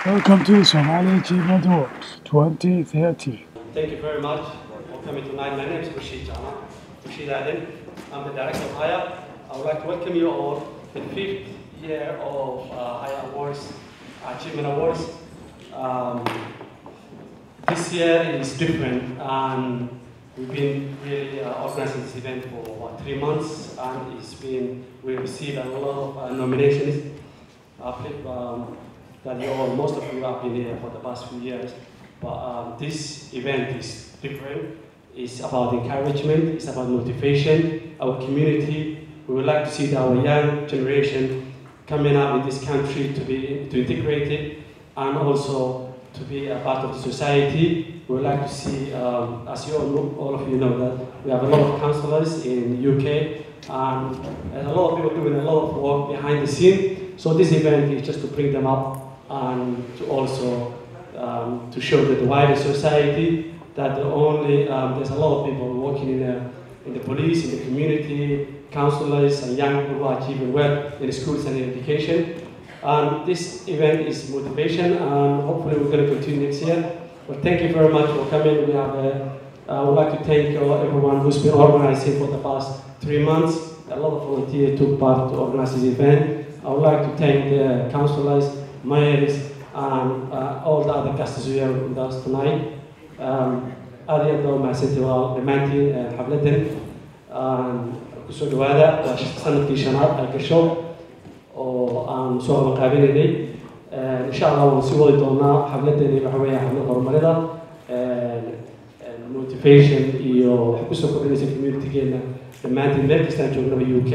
Welcome to Somali Achievement Awards 2030. Thank you very much for coming tonight. My name is Rashid Jama, Rashid Aden. I'm the director of Haya. I would like to welcome you all to the 5th year of Haya Awards, Achievement Awards. This year is different, and we've been really organizing this event for about 3 months, and we received a lot of nominations. I believe that most of you have been here for the past few years, but this event is different. It's about encouragement, it's about motivation, our community. We would like to see our young generation coming up in this country to integrate it, and also to be a part of the society. We would like to see, as you all of you know, that we have a lot of councillors in the UK, and a lot of people doing a lot of work behind the scene. So this event is just to bring them up and to also to show that the wider society that there's a lot of people working in the police, in the community, councillors and young people who are achieving well in the schools and in education. And this event is motivation, and hopefully we're going to continue next year. But thank you very much for coming. I would like to thank everyone who's been organizing for the past 3 months. A lot of volunteers took part to organize this event. I would like to thank the councillors, mayors, and all the other guests who are with us tonight. aad iyo aad baa mahadsantihiin waa dhammaantiin xafladan kusoo dhawaada waa sanadkii shanaad ay gasho oo aan soo qabanqaabinaynay insha allah waan sii wadi doonaa xafladani waxa weeye xaflad horumarida motivation iyo wax kusoo kordhinaysa community-geena dhammaantiin meel kastaan joognaba UK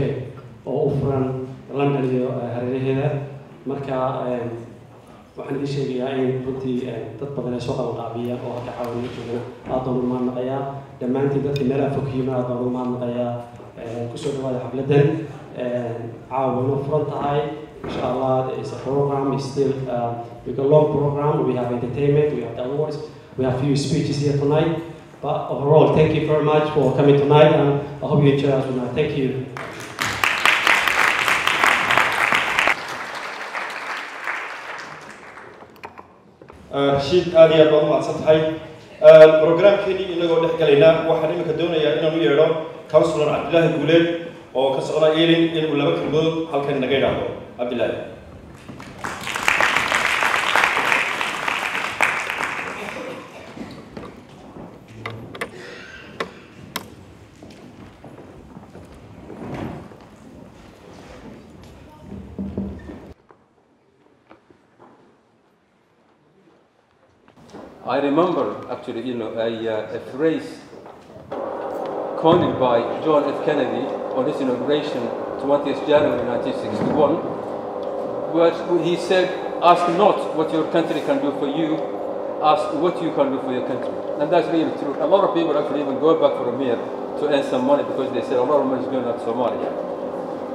oo u furan London iyo hareeraheeda marka waxaan idin sheegayaa in runtii dad badan ay soo qabanqaabiyaan oo ka caawinaya joogana aad baan ugu mahadnaqayaa dhammaantiin dadka meelaha fog ka yimaada aad baan ugu mahadnaqayaa kusoo dhawaada xafladan caawa inoo furan tahay inshallah it's a program is still a long program we have entertainment we have the awards we have few speeches here tonight but overall thank you very much for coming tonight and I hope you enjoy us tonight. Thank you. Rashid aad iyo aad baad u mahadsan tahay programkeennii inagoo dhex galayna waxaan iminka doonayaa inaan u yeedho councilor Cabdilaahi Guuleed oo ka socda Ealing inuu 2 kelmadood halkan naga yidhaahdo. Cabdilaahi. I remember actually, a phrase coined by John F. Kennedy on his inauguration 20th January 1961, where he said, ask not what your country can do for you, ask what you can do for your country. And that's really true. A lot of people actually even go back from here to earn some money because they say a lot of money is going out to Somalia.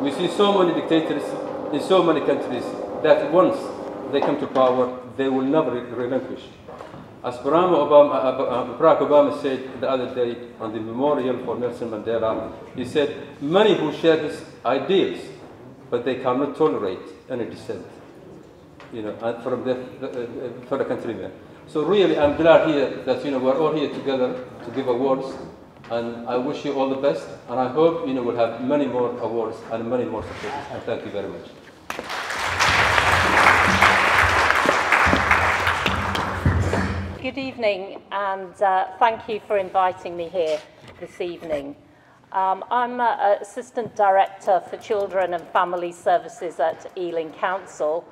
We see so many dictators in so many countries that once they come to power, they will never relinquish. As Barack Obama said the other day on the memorial for Nelson Mandela, he said, many who share his ideals, but they cannot tolerate any dissent, from their fellow countrymen. So really, I'm glad here that, we're all here together to give awards, and I wish you all the best, and I hope, we'll have many more awards and many more support. And thank you very much. Good evening, and thank you for inviting me here this evening. I'm Assistant Director for Children and Family Services at Ealing Council,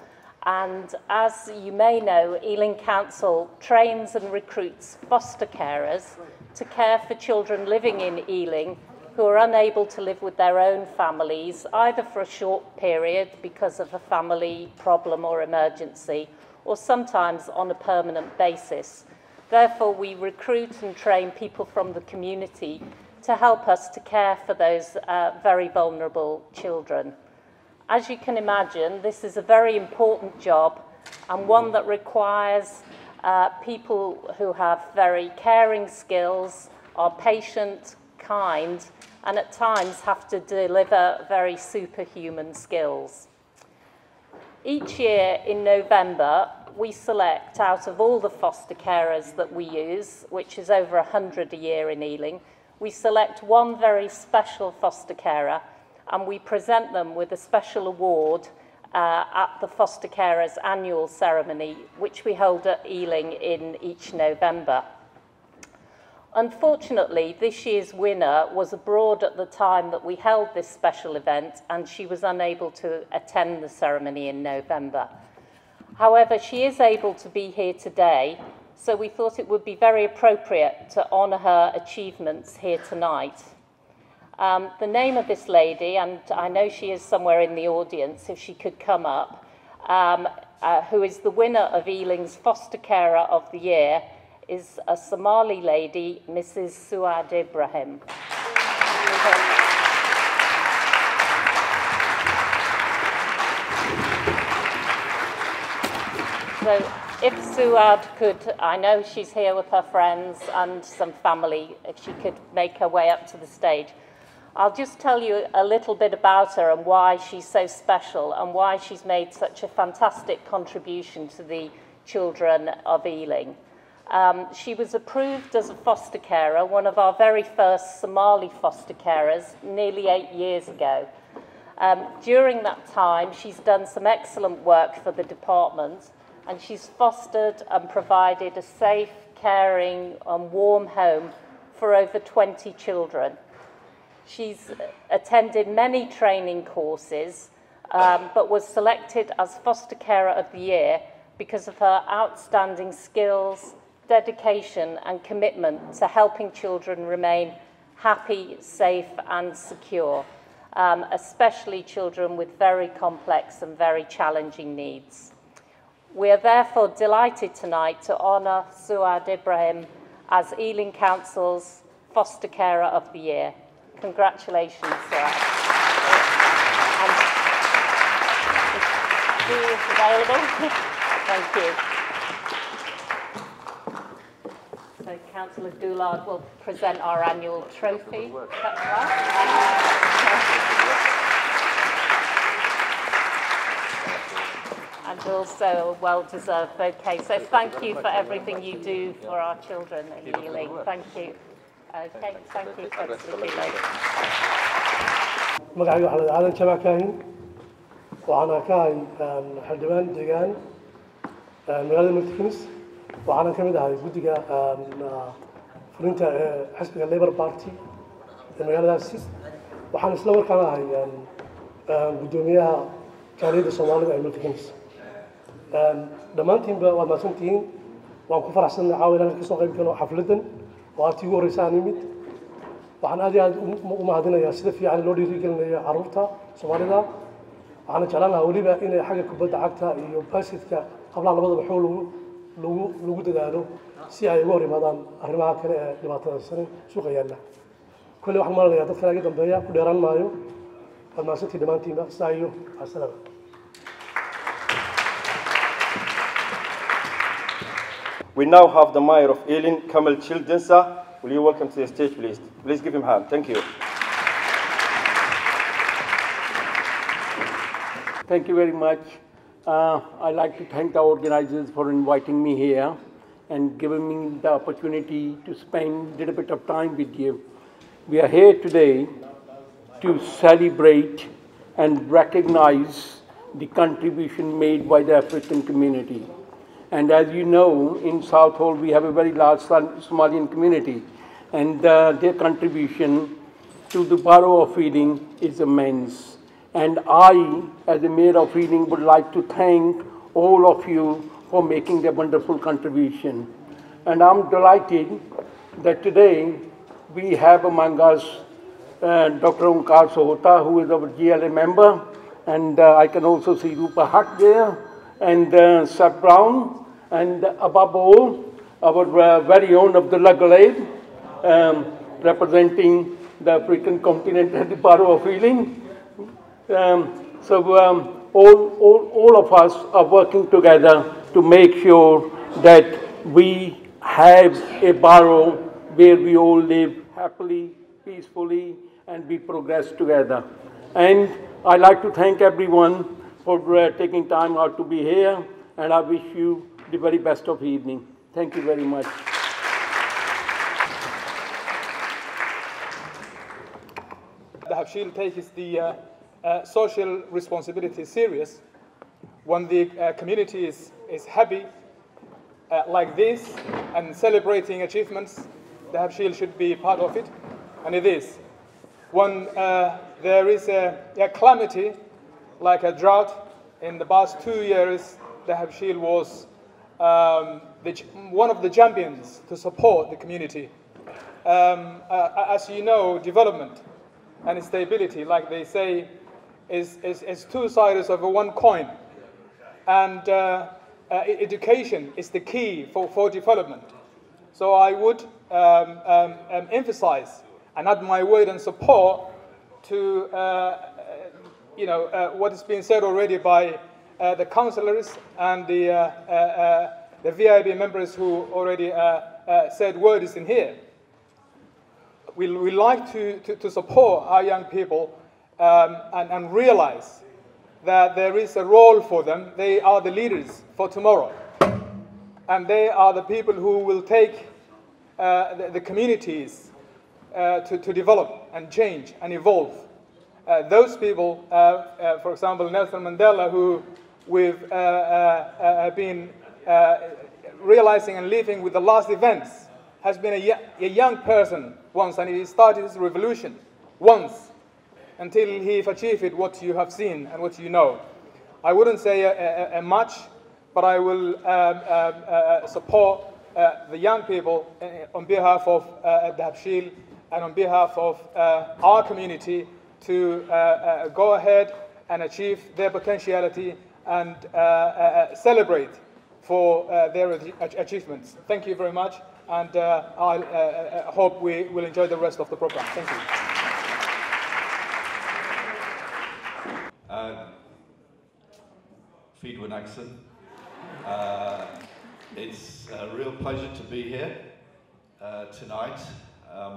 and as you may know, Ealing Council trains and recruits foster carers to care for children living in Ealing who are unable to live with their own families, either for a short period because of a family problem or emergency, or sometimes on a permanent basis. Therefore, we recruit and train people from the community to help us to care for those very vulnerable children. As you can imagine, this is a very important job and one that requires people who have very caring skills, are patient, kind, and at times have to deliver very superhuman skills. Each year in November, we select out of all the foster carers that we use, which is over 100 a year in Ealing, we select one very special foster carer and we present them with a special award at the foster carers annual ceremony, which we hold at Ealing in each November. Unfortunately, this year's winner was abroad at the time that we held this special event, and she was unable to attend the ceremony in November. However, she is able to be here today, so we thought it would be very appropriate to honour her achievements here tonight. The name of this lady, and I know she is somewhere in the audience, if she could come up, who is the winner of Ealing's Foster Carer of the Year, is a Somali lady, Mrs. Suad Ibrahim. So if Suad could, I know she's here with her friends and some family, if she could make her way up to the stage. I'll just tell you a little bit about her and why she's so special and why she's made such a fantastic contribution to the children of Ealing. She was approved as a foster carer, one of our very first Somali foster carers, nearly 8 years ago. During that time, she's done some excellent work for the department, and she's fostered and provided a safe, caring and warm home for over 20 children. She's attended many training courses, but was selected as Foster Carer of the Year because of her outstanding skills, dedication and commitment to helping children remain happy, safe and secure, especially children with very complex and very challenging needs. We are therefore delighted tonight to honour Suad Ibrahim as Ealing Council's Foster Carer of the Year. Congratulations, Suad. And is he available? Thank you. So Councillor Doulard will present our annual trophy. And also a well-deserved bouquet. So thank you for everything you do for our children in Ealing. Thank you. Okay, thank you, Councillor Doulard. magacayga waxaa la aadan jamac kaahin waxaana ka ahay xildhibaan deegaan magaalada Milton waxaana ka mid ahay guddiga fulinta xisbiga Labour Party ee magaaladaasi waxaan isla markaana ahay gudoomiyaha jaaliyadda Soomaalida ee Milton dhammaantiinba waad mahadsantihiin waan ku faraxsanahay caawa inaan ka soo qayb galo xafladan oo aad igu horeysaan nimid waxaan aad iyo aad u mahadinayaa sida fiican loo dhiirigelinayo carruurta Soomaalida waxaan jeclaan lahaa weliba inay xagga kubadda cagta iyo basketska hablaha labadaba xoog lagu dadaalo si ay uga hor yimaadaan arrimaha kale ee dhibaatada sare suuqa yaalla kolley waxaan malinayaa dad kale iga dambeeya ku dheeraan maayo waad mahadsantii dhammaantiinba sidaa iyo asalaam. We now have the mayor of Ealing, Kamal Childensa. Will you welcome to the stage, please? Please give him a hand. Thank you. Thank you very much. I'd like to thank the organizers for inviting me here and giving me the opportunity to spend a little bit of time with you. We are here today to celebrate and recognize the contribution made by the African community. And as you know, in Southall we have a very large Somalian community, and their contribution to the borough of Ealing is immense. And I, as the mayor of Ealing, would like to thank all of you for making a wonderful contribution. And I'm delighted that today we have among us Dr. Onkar Sohota, who is our GLA member, and I can also see Rupa Hutt there, and Seth Brown, and above all, our very own Abdullah Ghalib, representing the African continent at the Borough of Ealing. All of us are working together to make sure that we have a borough where we all live happily, peacefully, and we progress together. And I'd like to thank everyone for taking time out to be here, and I wish you the very best of evening. Thank you very much. The Habshil takes the social responsibility serious. When the community is happy like this and celebrating achievements, the Habshil should be part of it, and it is. When there is a calamity like a drought in the past 2 years, the Habshil was one of the champions to support the community. As you know, development and stability, like they say, is two sides of one coin. And education is the key for development. So I would emphasize and add my word and support to what has been said already by the councillors and the VIB members who already said words in here. We like to support our young people and realize that there is a role for them. They are the leaders for tomorrow. And they are the people who will take the communities to develop and change and evolve. Those people, for example, Nelson Mandela, who we've been realizing and living with the last events, has been a young person once, and he started his revolution once until he's achieved what you have seen and what you know. I wouldn't say much, but I will support the young people on behalf of the Habshil and on behalf of our community to go ahead and achieve their potentiality and celebrate for their achievements. Thank you very much, and I hope we will enjoy the rest of the program. Thank you. Fied Wanaagsan. It's a real pleasure to be here tonight.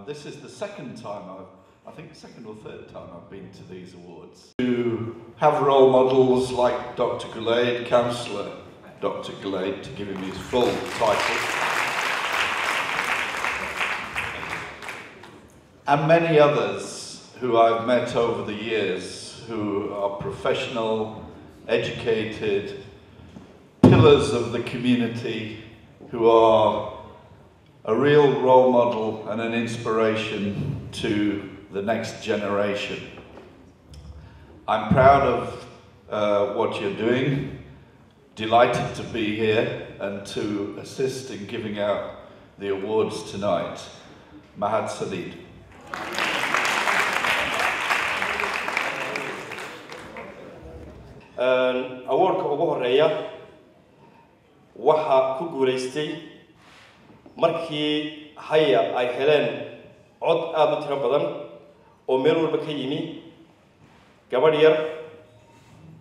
This is the second time I think second or third time I've been to these awards. To have role models like Dr. Ghalib, Councillor Dr. Ghalib, to give him his full title, and many others who I've met over the years who are professional, educated, pillars of the community, who are a real role model and an inspiration to the next generation. I'm proud of what you're doing, delighted to be here and to assist in giving out the awards tonight. Mahad Salid. ugu horeeya waxa ku guuleystay markii haya ay heleen cod aad u tiro badan oo meel walba ka yimi gabadh yar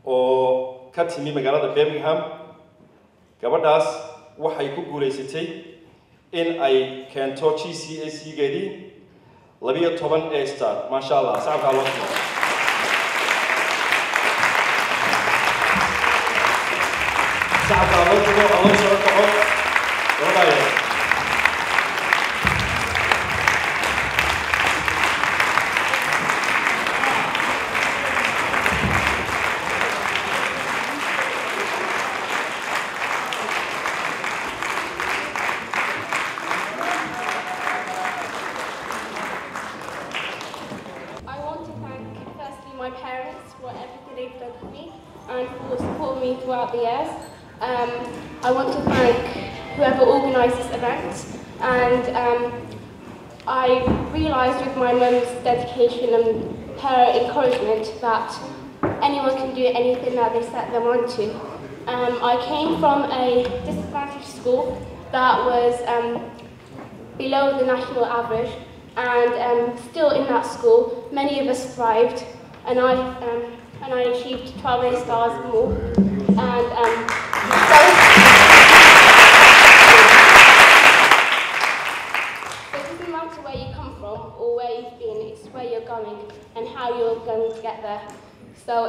oo ka timi magaalada Birmingham gabadhaas waxay ku guuleysatay in ay keento GCSE-geedii 12 A star ma sha Allah sacabka loo tumo sacabka loo tumo Allah soo kaco gabadhaas throughout the years. I want to thank whoever organised this event, and I realised with my mum's dedication and her encouragement that anyone can do anything that they set their mind to. I came from a disadvantaged school that was below the national average, and still in that school many of us thrived, and I achieved 12 A stars and more. And so it doesn't matter where you come from or where you've been, it's where you're going and how you're going to get there. So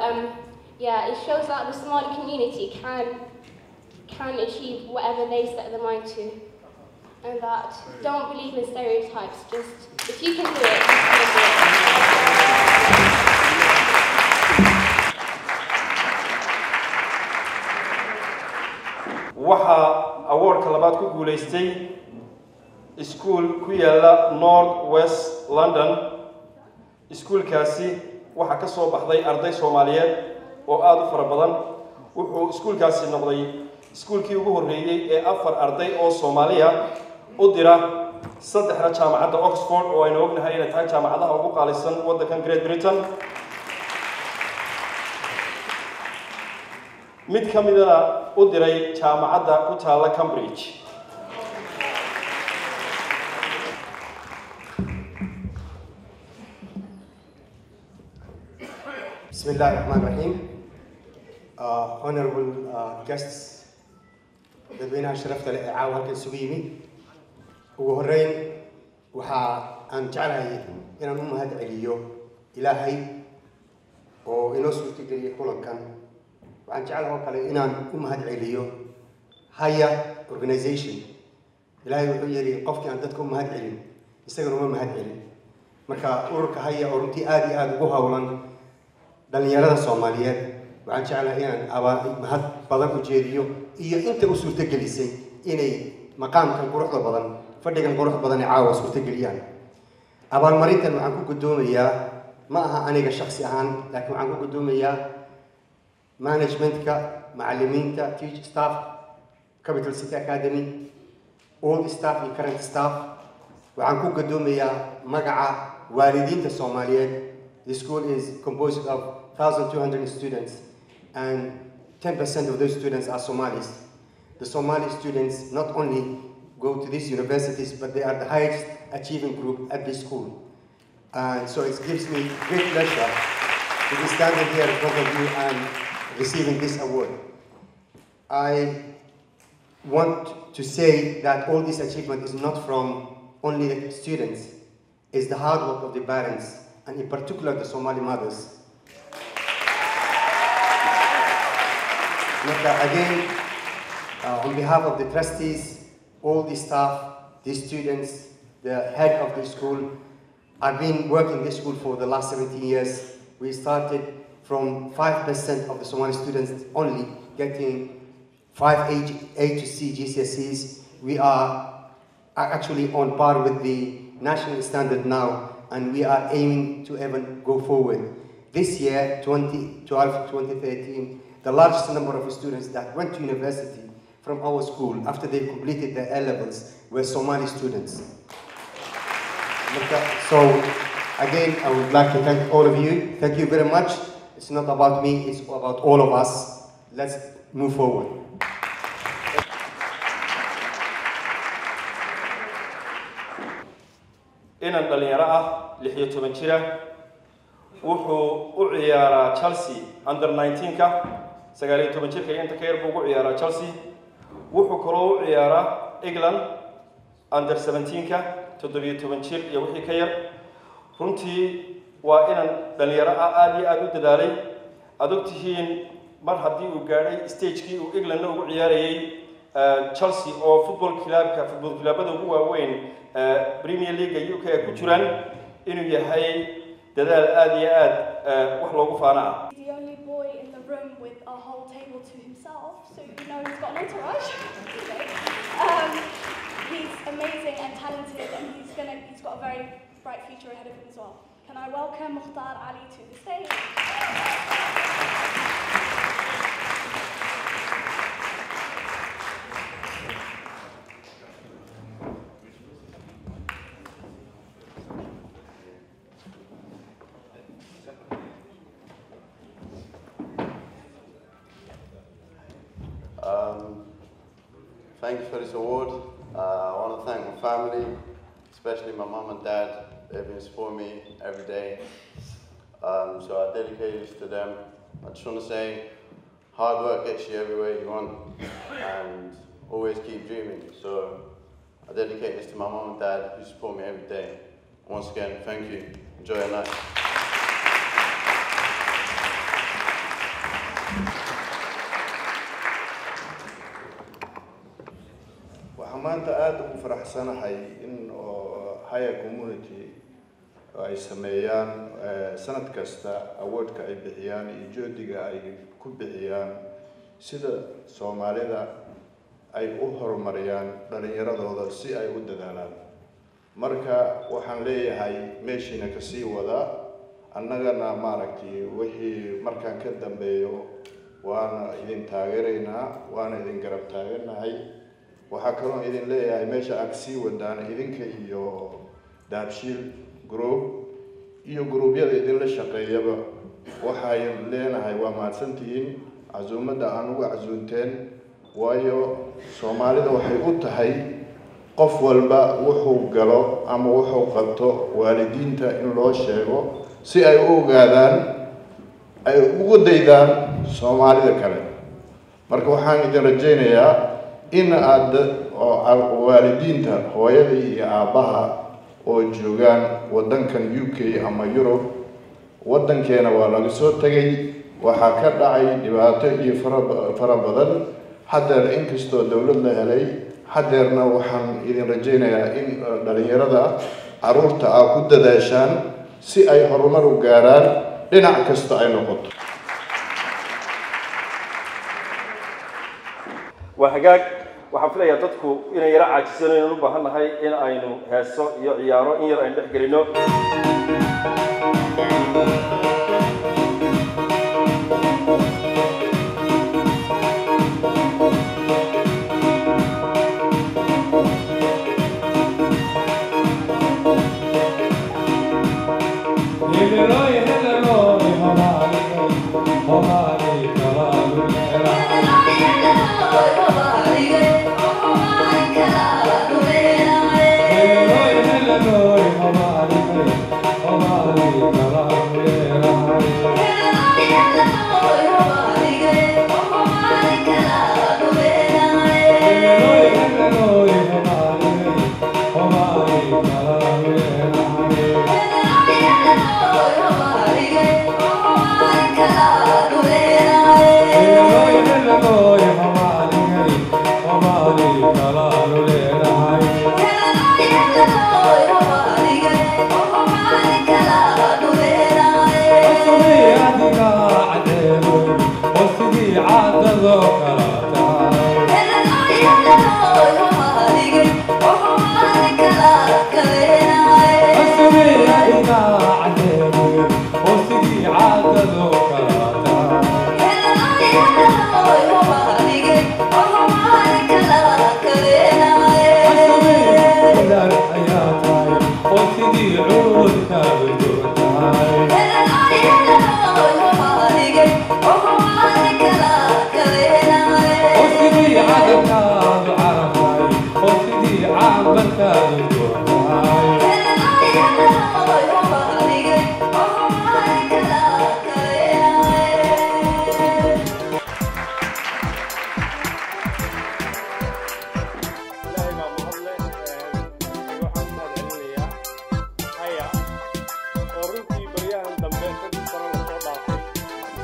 yeah, it shows that the Somali community can achieve whatever they set their mind to, and that don't believe in stereotypes. Just if you can do it, you can do it. waxa awardka labaad ku guuleystay school ku yaala North West London iskuulkaasi waxa ka soo baxday arday Soomaaliyeed oo aad u fara badan wuxuu iskuulkaasi noqday iskuulkii ugu horeeyay ee 4 arday oo Soomaaliya u dira saddexda jaamacadda Oxford oo aynu ognahay inay tahay jaamacadaha ugu qaalisan waddankan Great Britain mid ka midana u diray jaamacadda ku taala Cambridge Bismillahirrahmanirrahim. Honorable guests, dadweynaha sharafta leh ee caawa halkan isugu yimi ugu horeyn waxa aan jeclahay inaan u mahad celiyo Ilaahay oo inoo suurtageliyay kulankan waxaan jeclahay oo kale inaan u mahad celiyo Haya organization Ilaahay wuxuu yiri qofkii aan dadka u mahad celin isagana uma mahad celin marka ururka Haya oo runtii aad iyo aad ugu hawlan dhalinyarada Soomaaliyeed waxaan jeclahay inaan mahad badan u jeediyo iyo inta u suurtagelisay inay maqaamkan quruxda badan fadhigan quruxda badan ee caawa suurtageliyaan abaalmarintan waxaan ku gudoomayaa ma aha aniga shakhsi ahaan laakiin waxaan ku gudoomayaa managementka macallimiinta teaching staff Capital City Academy all staff and current staff waxaan ku gudoomayaa magaca waalidiinta Soomaaliyeed. The school is composed of 1,200 students and 10% of those students are Somalis. The Somali students not only go to these universities, but they are the highest achieving group at this school. So it gives me great pleasure to be standing here in front of you and receiving this award. I want to say that all this achievement is not from only the students, it's the hard work of the parents, and in particular the Somali mothers. Again, on behalf of the trustees, all the staff, the students, the head of the school, I've been working this school for the last 17 years. We started from 5% of the Somali students only getting 5 A to C GCSEs. We are actually on par with the national standard now, and we are aiming to even go forward. This year, 2012-2013, the largest number of students that went to university from our school after they completed their A-levels were Somali students. So again, I would like to thank all of you. Thank you very much. It's not about me, it's about all of us. Let's move forward. inan dhalinyaro ah 16 jira wuxuu u ciyaaraa Chelsea under 19ka 19 jirka inta ka yar buu u ciyaaraa Chelsea wuxuu kaloo u ciyaaraa England under 17ka 17 jir iyo wixii ka yar runtii waa inan dhalinyaro ah aad iyo aad u dadaalay adogtihiin mar haddii uu gaadhay stage-kii uu England ugu ciyaarayay Chelsea oo football clubada ugu waaweyn Premier League UK ku jiraan inuu yahay dadaal aad iyo aad wax loogu faanaa. The only boy in the room with a whole table to himself, so you know he's got an entourage. He's amazing and talented, and he's got a very bright future ahead of him as well. Can I welcome Mukhtar Ali to the stage? Thank you for this award. I want to thank my family, especially my mom and dad. They've been supporting me every day. So I dedicate this to them. I just want to say, hard work gets you everywhere you want, and always keep dreaming. So I dedicate this to my mom and dad who support me every day. Once again, thank you. Enjoy your night. maanta aad ugu faraxsanahay in higher community ay sameeyaan sanad kasta awardka ay bixiyaan iyo joodiga ay ku bixiyaan sida Soomaalida ay u horumariyaan dhalinyaradooda si ay u dadaalaan marka waxaan leeyahay meeshina ka sii wada annagana maaragtay wixii markaan ka dambeeyo waana idin taageeraynaa waana idin garab taaganahay waxaa kaloo idin leeyahay meesha aad sii wadaan idinka iyo Daabshiil group iyo gruubyada idin la shaqeeyaba waxay leenahay waa mahadsantihiin casuumada aan ugu casuunteen waayo Soomaalida waxay u tahay qof walba wuxuu galo ama wuxuu qabto waalidiinta in loo sheego si ay u ogaadaan ay ugu daydaan Soomaalida kale marka waxaan idin rajaynayaa in aad waalidiinta hooyada iyo aabaha oo joogaan wadankan UK ama Europe wadankeena waa laga soo tagay waxa ka dhacay dhibaato iyo fara badan haddana inkastoo dawlad la helay haddana waxaan idin rajaynayaa in dhalinyarada caruurta ay ku dadaashaan si ay horumar u gaaraan dhinac kasta ay noqoto وحقاق وحفلة يدتكو إن يرى عاجزين ينبه هنهاي إن أينو هسه يعيارو إن يرى عندك قرينو Oh,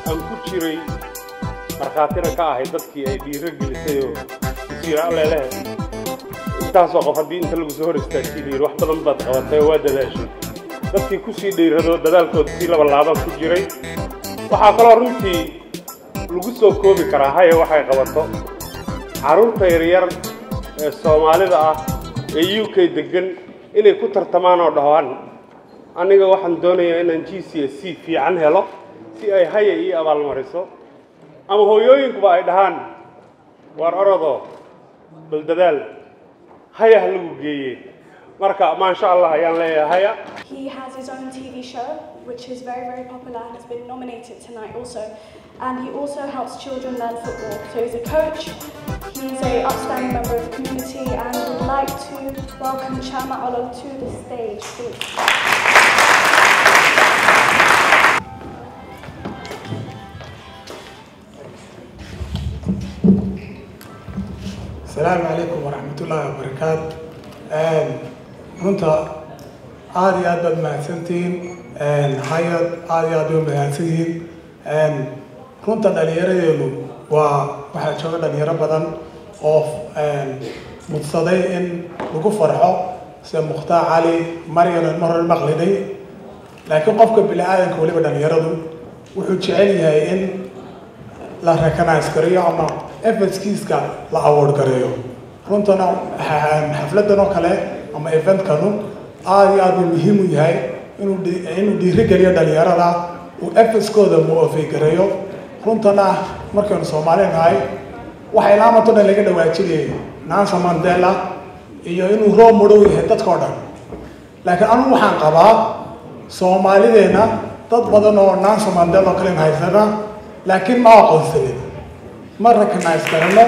aan ku jiray markhaatina ka ahay dadkii ay dhiiro gelisay oo isiira leelehe intaasoo qof haddii inta lagu soo hor istaagtay wax badan baad qabatay waa dadaashay dadkii ku sii dhiirado dadaalkooda sii labalaaban ku jiray waxaa kaloo runtii lagu soo koobi karaa haya waxay qabato carruurta yaryar ee soomaalida ah ee UK degan inay ku tartamaan oo dhahaan aniga waxaan doonayaa inaan GCSE fiican helo si ay haya ii abaalmariso ama hooyooyinkuba ay dhahaan waar orodo bal dadaal haya ha lagu geeyey marka maasha Allah ayaan leeyahay haya. He has his own TV show which is very, very popular and has been nominated tonight also. And he also helps children learn football. So he's a coach, he's an upstanding member of the community, and would like to welcome Chama Olo to the stage, please. السلام عليكم ورحمة الله وبركاته. runta aad iyo aad baad mahadsantihiin hayad aad iyo aad u mahadsantihiin runta dhalinyaradeenu waa waxaa jooga dhalinyaro badan oo mudsaday in lagu farxo sida Mukhtaar Cali Maryan marar maqliday laakiin qofka bini'aadanka waliba dhalinyaradu wuxuu jecel yahay in la recognize gareeyo ama effortskiiska la award gareeyo runtana xafladan oo kale ama eventkanu aad iyo aad muhiim u yahay inuu dhiirigeliyo dhalinyarada uu effortskooda muwaafaq gareeyo runtana markaynu Soomaaliya nahay waxa ilaamato dhan laga dhawaajiyay Nelson Mandela iyo inuu role model yahay dadka oo dhan laakiin anu waxaan qabaa Soomaalideena dad badan oo Nelson Mandela kale haysana laakiin ma aqoonsanin ma recognize karno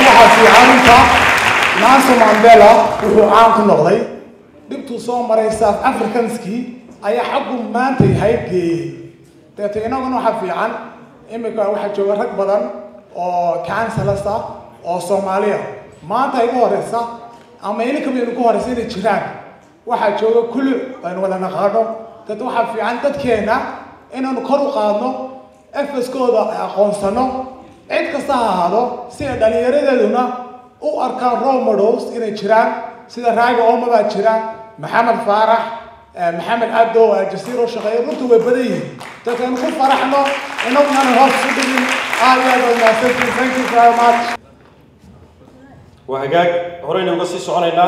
waxa fiicanka Nelson Mandela wuxuu caan ku noqday dibtuu soo maray South Africanski ayaa xaqu maanta yahay geeyay dadka inaguna waxa fiican imika waxa jooga rag badan oo councilorsa oo Soomaaliya maanta ay u horeysa ama inka mid ku horeysa inay jiraan waxa jooga kulli aan wada naqaano dad waxa fiican dadkeena inaanu kor u qaadno efskooda aqoonsano cid kasta ha ahaado si dhalinyaradeeduna u arkaan role models inay jiraan sida Raaga Ooma baa jira Maxamed Faarax Maxamed Abdo Jasiiro shaqeeyo runtu way badan yihiin dadkan ku faraxno inaguna hoos u dhigin aad iyo aad thank you very much وهجاج هورينا وقصي سؤالنا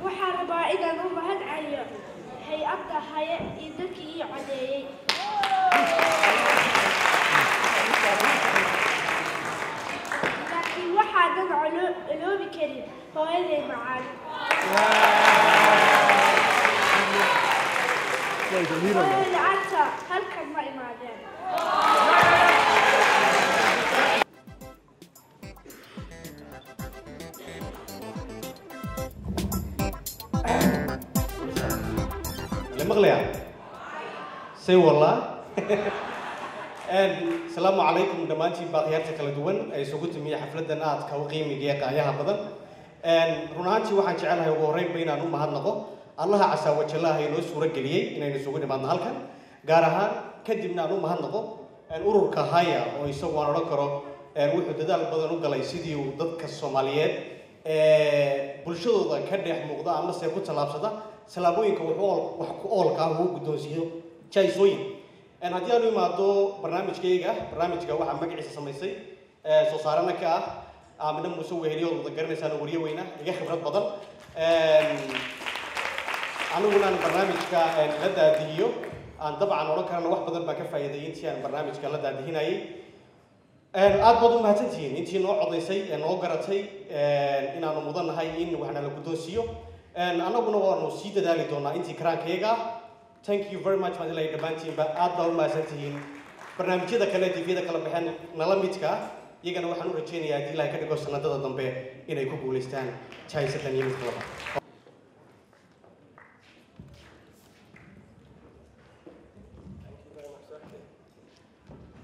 waxaan rabaa inaan u mahad celiyo hay-adda haye iyo dadkii ii codeeyey laakiin waxaadan oloobi karin hooyaday macaan hooyada lacagta halkan ma imaadeen مغلية سي والله السلام عليكم دمانتي باقياتك kala duwan ay isugu timiye xafladan aadka u qiimiga qaayaha badan runaantii waxaan jecelahay ugu horeyn inaan u mahadnaqo Allah casa wa jalla inoo suura galiyay inaynu isugu nimaadno halkan gaar ahaan kadibna aan u mahadnaqo ururka haya oo isagu aan oran karo wuxuu dadaal badan u galay sidii uu dadka Soomaaliyeed bulshadooda ka dhex muuqda ama se ku talaabsada salaamooyinka wax ku oolka ah uu guddoonsiyo jaysooyin haddii aanu imaado barnaamijkayga waxaa magaciisa samaysay soo saarana ka ah Aamina Muuse Weheliyooda garanaysaan wariye weyna iga khibrad badan aniguna barnaamijka la daadiyo aan dabcan oran karana wax badan baa ka faa'iideeyay intii aan barnaamijka la daadihinayay aad baad u mahadsantihiin intii noo codaysay ee noo garatay inaanu mudannahay in waxna la guddoonsiiyo annaguna waanu sii dadaali doonaa intii karaankayaga ah. Thank you very much madilay dhammaantiinba aad baa u mahadsantihiin. barnaamijyada kale tvda kala baxeen nala midka iyagana waxaan u rajaynayaa haddii ilaahay ka dhigo sanadada dambe inay ku guulaystaan jaahisadan iyo midka laba.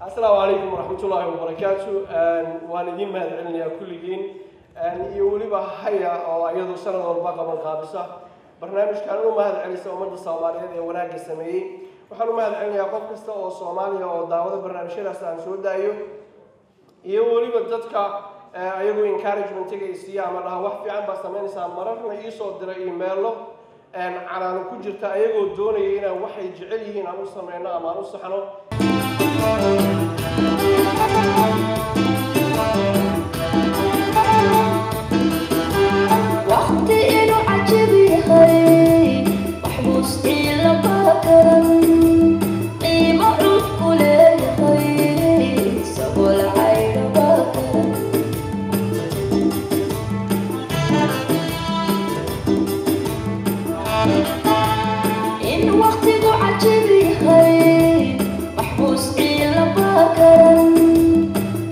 السلام عليكم ورحمة الله وبركاته. وأنا دين ما أدعي كلين يوليبا هيا أو أيضا سنة والباقة من قابسة برنامج كانوا ما أدعي سومد الصومالي هذا وناقص السمي وحنو ما أدعي قف كستا أو صومالي أو دعوة برنامج رأسان سود دايو يوليبا جدك أيضا encouragement تيجي استياء مرة واحد في عام بس ثمانية ساعات مرة يسوع درا إيميله على نكوجرت أيضا دوني هنا واحد يجعله هنا نصمنا أما نصحنا وقتي إنه عجبي هاي محبوس إلا باكرا قيمة عود كلي هاي سبو العين باكرا إن وقتي عجبي هاي محبوس إلا باكرا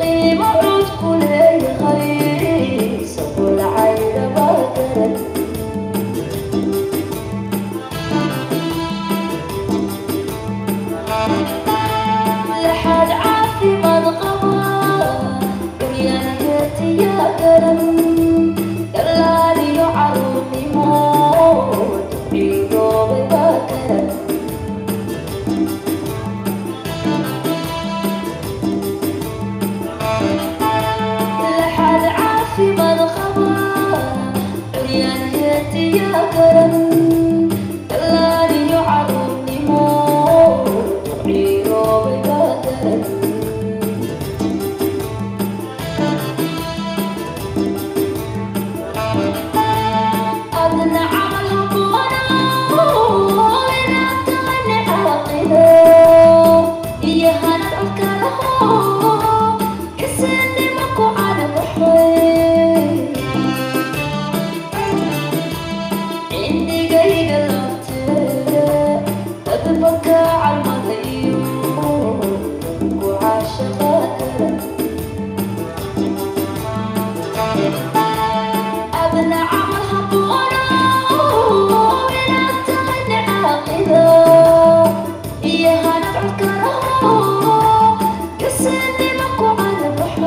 قيمة عود كلي هاي سبو العين باكرا لحد عافي مضغبة بريانيتي يا كرم دلالي يعرضني موت عيدو بباكرا لحد عافي مضغبة بريانيتي يا كرم دلالي يعرضني موت عيدو بباكرا أبنى عملها بونا وإنا تغني عاقلة إياها نتذكرها كسني مكو على بحي عندي جاي قلبتها أتبكى على المضيوم وعاشقاتها أبنى عملها بونا وإنا تغني عاقلة إياها نتذكرها كسني مكو على بحي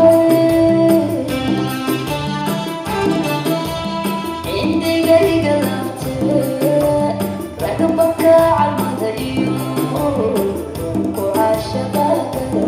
عندي جاي قلبتها رقبك على المضيوم وعاشقاتها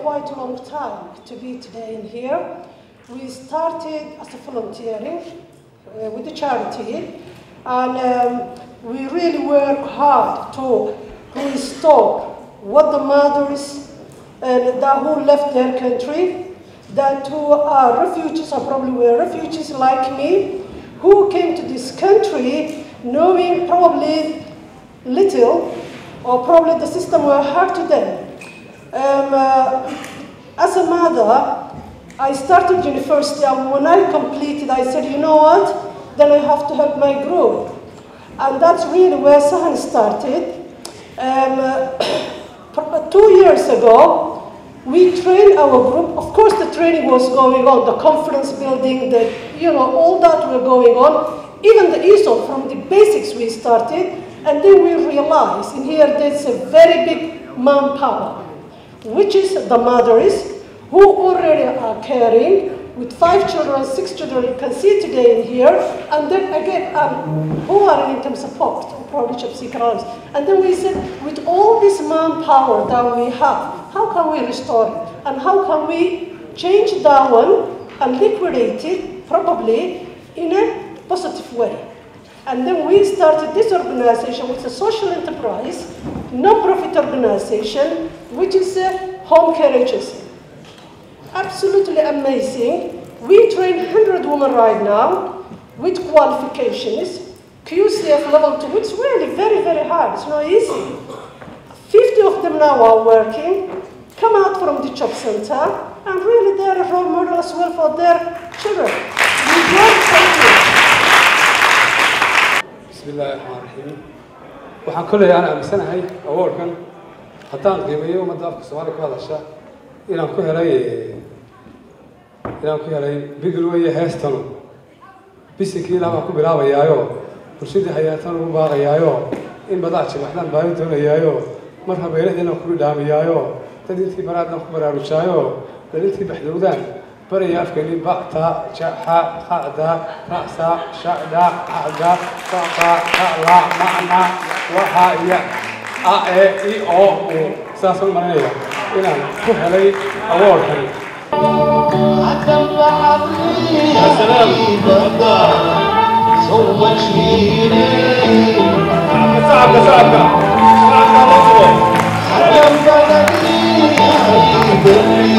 quite a long time to be today in here. We started as a volunteering with the charity, and we really work hard to restore what the mothers that who left their country, that who are refugees or probably were refugees like me, who came to this country knowing probably little, or probably the system were hard to them. As a mother, I started university, and when I completed, I said, you know what, then I have to help my group. And that's really where Sahan started. 2 years ago, we trained our group. Of course, the training was going on, the confidence building, all that were going on. Even the ESOL, from the basics we started, and then we realized in here there's a very big manpower, which is the mothers who already are caring with 5 children, 6 children, you can see today in here, and then again, who are in income support, probably job seekers. And then we said, with all this manpower that we have, how can we restore it? And how can we change that one and liquidate it, probably in a positive way? And then we started this organization, which is a social enterprise, non-profit organization, which is a home care agency. Absolutely amazing. We train 100 women right now with qualifications, QCF level 2, which is really very, very hard. It's not easy. 50 of them now are working, come out from the job center, and really they're a role model as well for their children. بسم الله الرحمن الرحيم. waxaan kulay aan aaminsanahay awardkan haddaan qiimeeyo ummadda afka Soomaaliya ku hadasha inaan ku helay bigil weeye heestanu bisikii laba ku bilaabayaayo bulshada hayaatan ugu baaqayaayo in badaaci waxdan baahi doonayaayo mar habeelahdeena ku dhaamiyaayo dad intii baraadna ku baraarujaayo dalintii baxdowdaan بري أفكني بقطة شحا خادا رأسا شعدا عدا فقا كلا معنا وهاي أي أو ساسون منيا إلى كهلي أوركني يا سلام صوت شيري صعبة صعبة حرم بلدي بري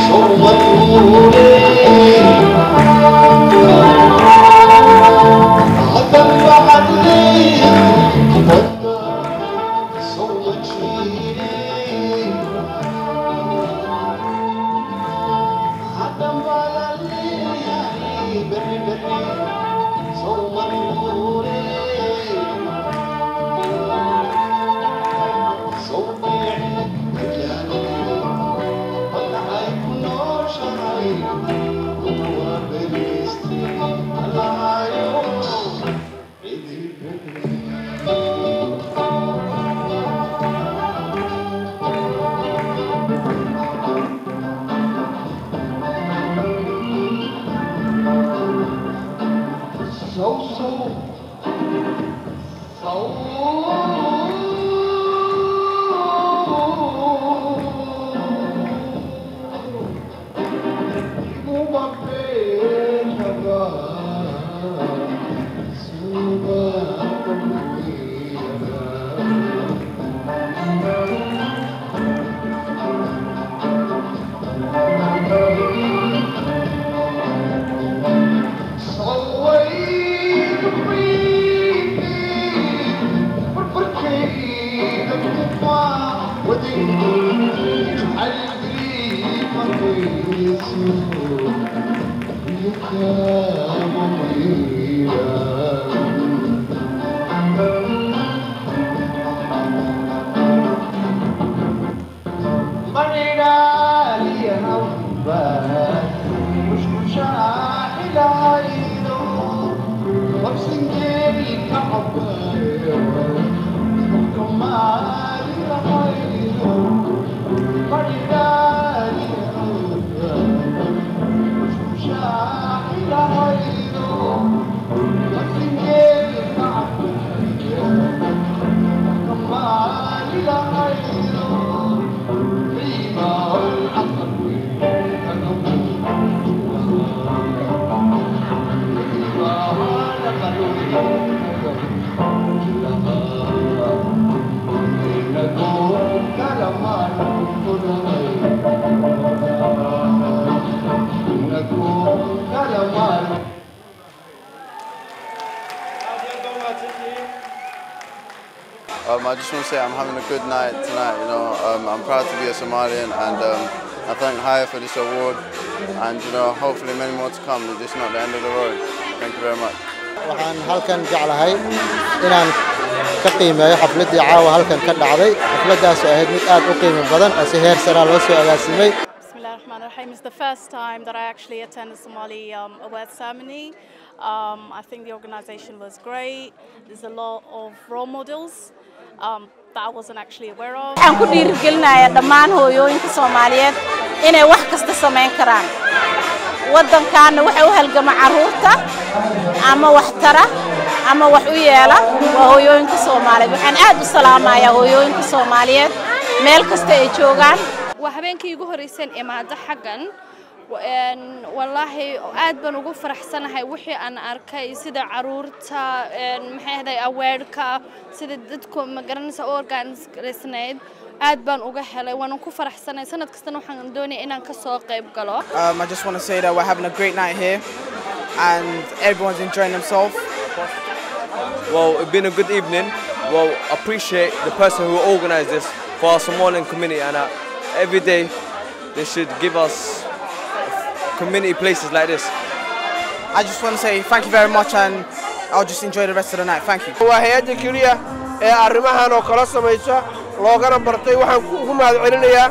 صوت نوري عدم بعدي صوت شيري عدم بعدي بري بري صوت نوري صوتي Viva I just want to say I'm having a good night tonight. You know, I'm proud to be a Somalian, and I thank Haya for this award. And you know, hopefully many more to come. This is not the end of the road. Thank you very much. waxaan halkan jeclahay inaan ka qiimeeyo xafladii caawa halkan ka dhacday xafladaas oo ahayd mid aad u qiimo badan oo si heer sare loo soo agaasimay Bismillahirrahmanirrahim. It's the first time that I actually attend a Somali award ceremony. I think the organization was great. There's a lot of role models that I wasn't actually aware of. waxaan ku dhiirigelinayaa dhammaan hooyooyinka Soomaaliyeed inay wax kasta sameyn karaan waddankaana waxa u halgama caruurta ama wax tara ama wax u yeela waa hooyooyinka Soomaaliyeed waxaan aad u salaamayaa hooyooyinka Soomaaliyeed meel kasta ay joogaan waa habeenkii ugu horeysay imaada xaqan wallahi aad baan ugu faraxsanahay wixii aan arkay sida caruurta maxay ahayd aweerka sida dadku magaranaysa organized aad baan uga helay waan ku faraxsanahay sanad kasta waxaan doonayaa inaan ka soo qayb galo I just want to say that we're having a great night here and everyone's enjoying themselves. Well, it's been a good evening. Well, appreciate the person who organized this for our Somalian community, and every day they should give us community places like this. I just want to say thank you very much, and I'll just enjoy the rest of the night. Thank you. hay'adda kaliya ee arrimahan oo kala samaysa loogana bartay waxaan ugu mahadcelinayaa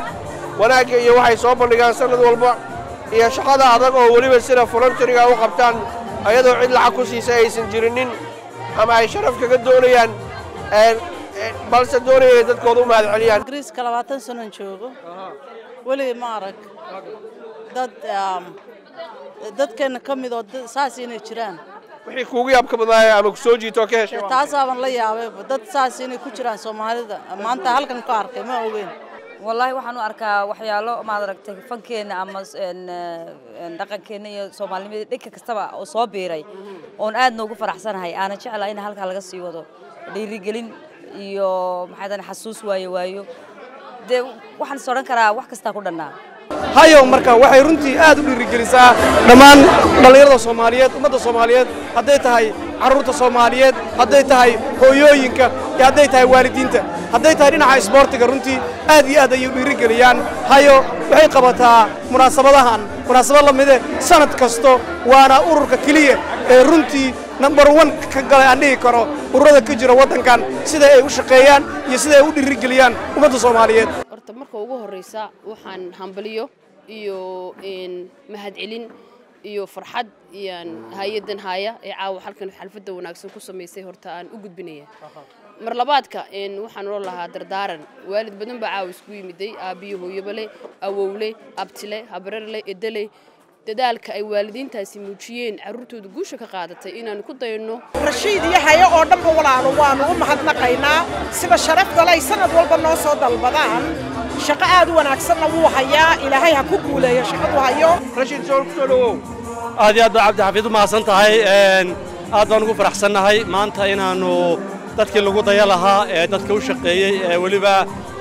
wanaagga iyo waxay soo bandhigaan sanad walba iyo shaqada adag oo waliba sida volunteeriga u qabtaan ayadoo cid lacag ku siisay aysan jirinin ama ay sharaf kaga doonayaan balse doonayay dadkooda u mahadceliyaan Ingiriiska 20 sano joogo wali ma arag dadkeena ka mid oo saas inay jiraan wixii kuugu yaab ka badnaayay ama ku soo jiito ka heshay taas aan la yaabay dad saas inay ku jiraan Soomaalida maanta halkan ka arkay ma ogeyn wallahi waxaan u arkaa waxyaalo ma aragtay fankeena ama dhaqankeena iyo Soomaalnimada dhigka kastaba oo soo biiray oon aad noogu faraxsanahay aan jeclahay in halka laga sii wado dhiirigelin iyo maxay xasuus waayo de waxaan soo oran karaa wax kasta ku dhanaa hayo marka waxay runtii aad u dhiirigelisaa dhammaan dhalinyarada Soomaaliyeed ummadda Soomaaliyeed haday tahay caruurta Soomaaliyeed haday tahay hooyooyinka iyo haday tahay waalidiinta haday tahay dhinaca isboortiga runtii aad iyo aad ay u dhiirigeliyaan hayo waxay qabataa munaasabadahan munaasabad la mid ah sanad kasto waana ururka kaliya ee runtii number 1 ka galay aan dhihi karo ururada ka jira waddankan sida ay u shaqeeyaan iyo sida ay u dhiirigeliyaan ummadda Soomaaliyeed horta marka ugu horeysa waxaan hambaliyo iyo mahadcelin iyo farxad iyo hay'adan haya ee caawa halkan xalfada wanaagsan ku sameysay horta aan u gudbinaya mar labaadka waxaan oo lahaa dardaaran waalid badan baa caawa isku yimiday aabiyo hooyabale awowle abtile habrarle edale dadaalka ay waalidiintaasi muujiyeen caruurtooda guusha ka qaadatay inaan ku dayno Rashiid iyo hayo oo dhanba walaalo waan ugu mahadnaqaynaa sida sharafta leh sanad walba noo soo dalbadaan shaqo aad u wanaagsan wuu hayaa ilaahay ha ku guuleeyo shaqadu hayo Rashiid soo dhawow aad iyo aad Cabdi Xafiid ma san tahay aad baan ugu faraxsanahay maanta inaanu dadkii lagu daya lahaa ee dadka u shaqeeyay ee waliba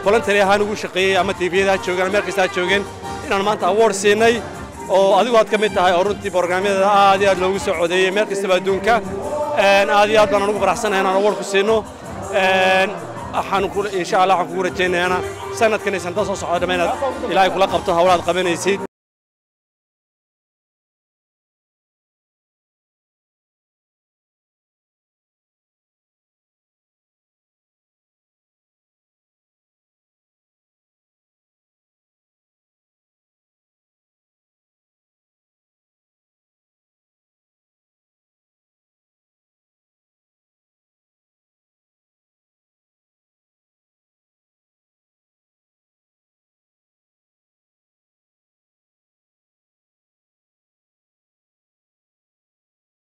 voluntary ahaan ugu shaqeeyay ama TV-da joogan meel kasta joogan inaan maanta award siinay oo adigu aad ka mid tahay oo runtii barnaamijyada aad iyo aad loogu soo codeeyay meel kasta adduunka aad iyo aad baan ugu faraxsanahay inaan award ku siino waxaan ku insha Allah waxaan ku rajaynayaa sanadkan aysan soo socdo dhammaan ilaahay kula qabto hawlaad qabanaysid